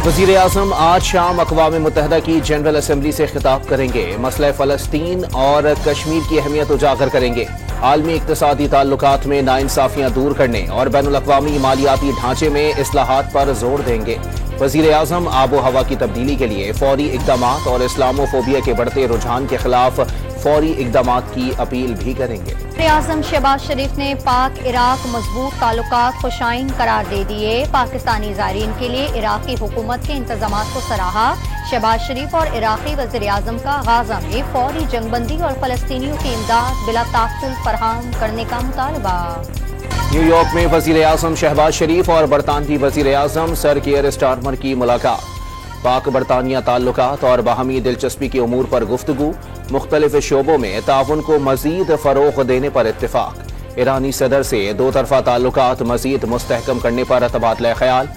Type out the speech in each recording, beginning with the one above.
वज़ीर आज़म आज शाम अक़वाम मुत्तहिदा की जनरल असम्बली से खिताब करेंगे। मसला फ़लस्तीन और कश्मीर की अहमियत उजागर करेंगे। आलमी इक़्तिसादी ताल्लुकात में नाइंसाफ़ियाँ दूर करने और बैनुल अक़वामी मालियाती ढांचे में इस्लाहात पर जोर देंगे। वज़ीर आज़म आबो हवा की तब्दीली के लिए फौरी इक़दामात और इस्लामोफोबिया के बढ़ते रुझान के खिलाफ फौरी इक़दामात की अपील भी करेंगे। वज़ीर आज़म शहबाज शरीफ ने पाक इराक मजबूत ताल्लुकात खुशाइन करार दे दिए। पाकिस्तानी ज़ायरीन के लिए इराक़ी हुकूमत के इंतज़ामात को सराहा। शहबाज शरीफ और इराक़ी वज़ीर आज़म का गाज़ा में फौरी जंगबंदी और फ़लस्तीनियों की इमदाद बिला ताख़ुल फराहम करने का मुतालबा। न्यूयॉर्क में वज़ीर आज़म शहबाज शरीफ और बरतानवी वज़ीर आज़म सर कियर स्टारमर की मुलाकात। पाक बरतानिया ताल्लुकात और बाहमी दिलचस्पी के उमूर पर गुफ्तगू। मुख्तलिफ शोबों में ताउन को मज़ीद फ़रोग़ देने पर इत्तिफ़ाक़। ईरानी सदर से दो तरफ़ा ताल्लुकात मज़ीद मुस्तहकम करने पर तबादला ख़याल।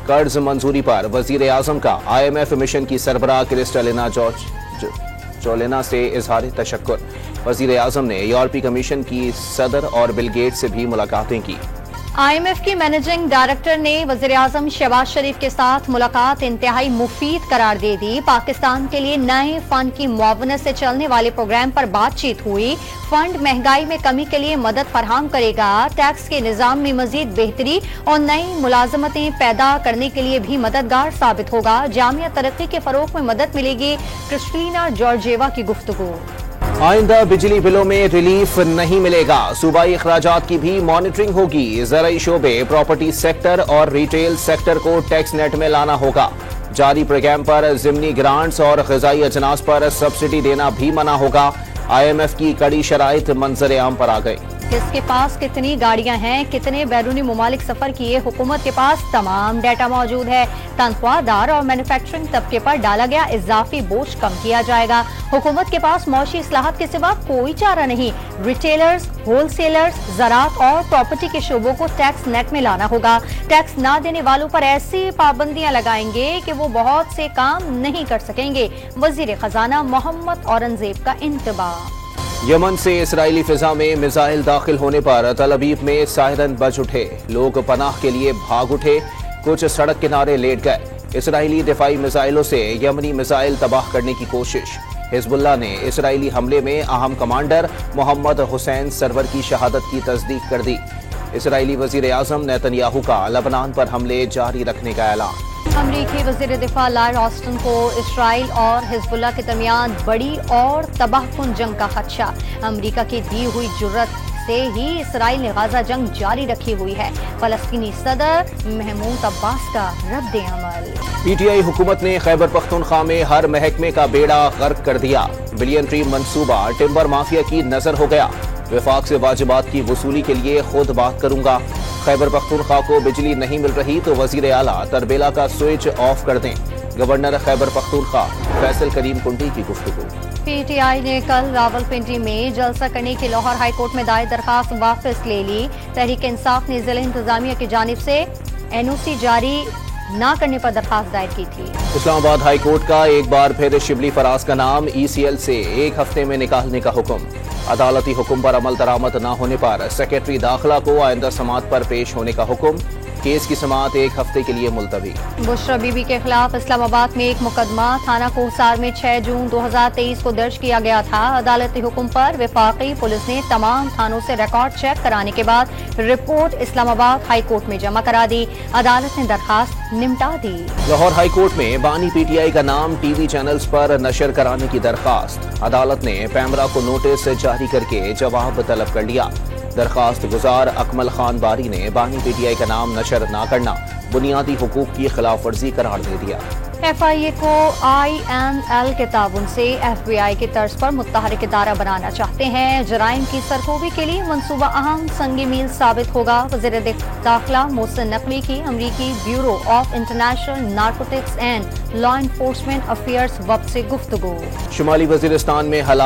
कर्ज़ मंजूरी पर वज़ीर आज़म का IMF मिशन की सरबराह क्रिस्टलिना जोलिना से इज़हार तशक्कुर। वज़ीर आज़म ने यूरोपीय कमीशन की सदर और बिल गेट्स से भी मुलाकातें की। IMF की मैनेजिंग डायरेक्टर ने वज़ीर आज़म शहबाज शरीफ के साथ मुलाकात इंतहाई मुफीद करार दे दी। पाकिस्तान के लिए नए फंड की मुआवनत से चलने वाले प्रोग्राम पर बातचीत हुई। फंड महंगाई में कमी के लिए मदद फराहम करेगा। टैक्स के निज़ाम में मजीद बेहतरी और नई मुलाजमतें पैदा करने के लिए भी मददगार साबित होगा। जामिया तरक्की के फरोग में मदद मिलेगी। क्रिस्टलिना जॉर्जिएवा की गुफ्तगू। आइंदा बिजली बिलों में रिलीफ नहीं मिलेगा। सूबाई अखराजात की भी मॉनिटरिंग होगी। ज़राई शोबे, प्रॉपर्टी सेक्टर और रिटेल सेक्टर को टैक्स नेट में लाना होगा। जारी प्रोग्राम पर ज़िमनी ग्रांट्स और ग़िज़ाई अजनास पर सब्सिडी देना भी मना होगा। IMF की कड़ी शराइत मंजर आम पर आ गई। किसके पास कितनी गाड़ियां हैं, कितने बैरूनी मुमालिक सफर किए, हुकूमत के पास तमाम डाटा मौजूद है। तनख्वाहदार और मैन्युफैक्चरिंग तबके पर डाला गया इजाफी बोझ कम किया जाएगा। हुकूमत के पास मौशी इस्लाहात के सिवा कोई चारा नहीं। रिटेलर्स, होलसेलर्स, ज़राअत और प्रॉपर्टी के शोबों को टैक्स नेट में लाना होगा। टैक्स ना देने वालों पर ऐसी पाबंदियां लगाएंगे कि वो बहुत से काम नहीं कर सकेंगे। वजीर खजाना मोहम्मद औरंगजेब का इंतबाह। यमन से इसराइली फिजा में मिसाइल दाखिल होने पर तल अबीब में सायरन बज उठे। लोग पनाह के लिए भाग उठे। कुछ सड़क किनारे लेट गए। इसराइली दिफाई मिसाइलों से यमनी मिसाइल तबाह करने की कोशिश। हिजबुल्लाह ने इसराइली हमले में अहम कमांडर मोहम्मद हुसैन सरवर की शहादत की तस्दीक कर दी। इसराइली वजीर आज़म नेतन्याहू का लबनान पर हमले जारी रखने का ऐलान। अमरीकी वज़ीर दिफा लॉयड ऑस्टिन को इसराइल और हिजबुल्लाह के दरमियान बड़ी और तबाहकुन जंग का खदशा। अमरीका की दी हुई जुर्रत से ही इसराइल ने गाजा जंग जारी रखी हुई है। फलस्तीनी सदर महमूद अब्बास का रद्द अमल। PTI हुकूमत ने खैबर पख्तूनख्वा में हर महकमे का बेड़ा गर्क कर दिया। बिलियन मंसूबा टिम्बर माफिया की नजर हो गया। वफाक से वाजिबात की वसूली के लिए खुद बात करूंगा। खैबर पख्तूनख्वा को बिजली नहीं मिल रही तो वजीर आला तरबेला का स्विच ऑफ कर दें। गवर्नर खैबर पख्तूनख्वा फैसल करीम कुंडी की गुफ्तगू। PTI ने कल रावलपिंडी में जलसा करने की लाहौर हाई कोर्ट में दायर दरखास्त वापस ले ली। तहरीक इंसाफ ने जिला इंतजामिया की जानिब से NOC जारी न करने पर दरखास्त दायर की थी। इस्लामाबाद हाई कोर्ट का एक बार फिर शिबली फराज का नाम ECL से एक हफ्ते में निकालने का हुक्म। अदालती हुक्म पर अमल दरामद न होने पर सेक्रेटरी दाखिला को आइंदा समात पर पेश होने का हुक्म। केस की समात एक हफ्ते के लिए मुलतवी। बुशरा बीबी के खिलाफ इस्लामाबाद में एक मुकदमा थाना कोहसार में 6 जून 2023 को दर्ज किया गया था। अदालती हुक्म पर वफाकी पुलिस ने तमाम थानों से रिकॉर्ड चेक कराने के बाद रिपोर्ट इस्लामाबाद हाई कोर्ट में जमा करा दी। अदालत ने दरखास्त निपटा दी। लाहौर हाई कोर्ट में बानी PTI का नाम TV चैनल्स पर नशर कराने की दरखास्त। अदालत ने पैमरा को नोटिस जारी करके जवाब तलब कर लिया। दरखास्त गुजार अकमल खान बारी ने बानी PTI का नाम नशर न करना बुनियादी हुकूक की खिलाफ वर्जी करार दे दिया। FIA को INL के ताउन से FBI की तर्ज पर मुत्तहरिक इदारा बनाना चाहते हैं। जराइम की सरखोबी के लिए मंसूबा अहम संगी मील साबित होगा। वज़ीर दाखिला मोहसिन नकवी की अमरीकी bureau of international narcotics and law enforcement affairs वक्त से गुफ्तगू। शुमाली वजीरिस्तान में हालात